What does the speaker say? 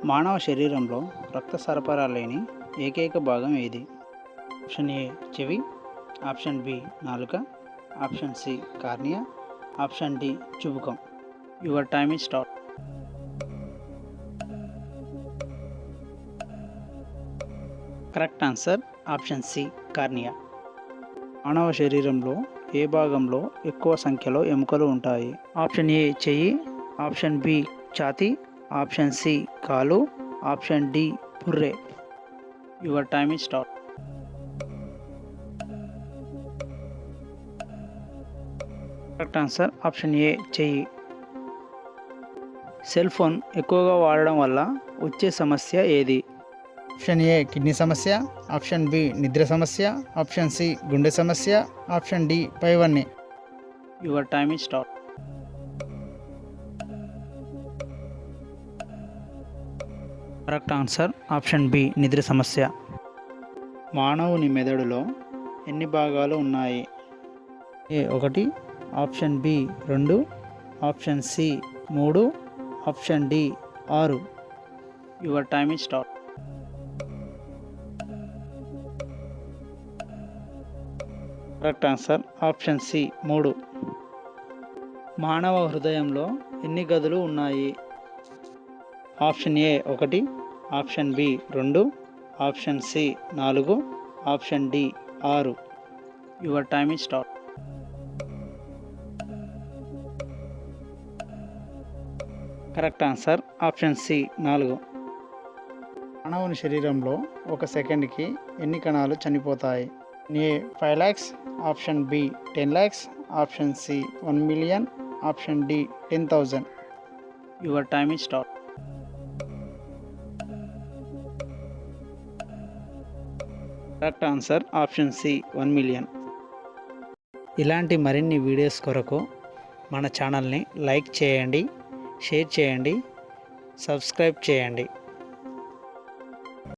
మానవ శరీరంలో రక్త సరఫరా లేని ఏకైక భాగం ఏది? ఆప్షన్ ఏ చెవి, ఆప్షన్ బి నాలుక, option C cornea, option D చుబుకం. Your time is start. Correct answer option C cornea. మానవ శరీరంలో ఏ భాగంలో ఎక్కువ సంఖ్యలో ఎముకలు ఉంటాయి? ఆప్షన్ ఏ చెయ్యి, ఆప్షన్ బి ఛాతీ, ఆప్షన్ సి కాలు, ఆప్షన్ డి పుర్రె. Your time is start. Correct answer option A చెయ్యి. సెల్ ఫోన్ ఎక్కువగా వాడడం వల్ల వచ్చే సమస్య ఏది? ఆప్షన్ ఏ కిడ్నీ సమస్య, ఆప్షన్ బి నిద్ర సమస్య, ఆప్షన్ సి గుండె సమస్య, ఆప్షన్ డి పైవన్నీ. Your time is start. Correct answer option B నిద్ర సమస్య. మానవుని మెదడులో ఎన్ని భాగాలు ఉన్నాయి? A 1, option B 2, option C 3, option D 6. Your time is start. Correct answer option C 3. మానవ హృదయంలో ఎన్ని గదులు ఉన్నాయి? Option A 1, option B 2, option C 4, option D 6. Your time is start. Correct answer option C 4. మానవుని శరీరంలో ఒక సెకండ్కి ఎన్ని కణాలు చనిపోతాయి? A 5 lakhs, option B 10 lakhs, option C 1 million, option D 10,000. Your time is start. Correct answer option C 1 million. ఇలాంటి మరిన్ని videos కొరకు మన ఛానల్ని లైక్ చేయండి, షేర్ చేయండి, సబ్స్క్రైబ్ చేయండి.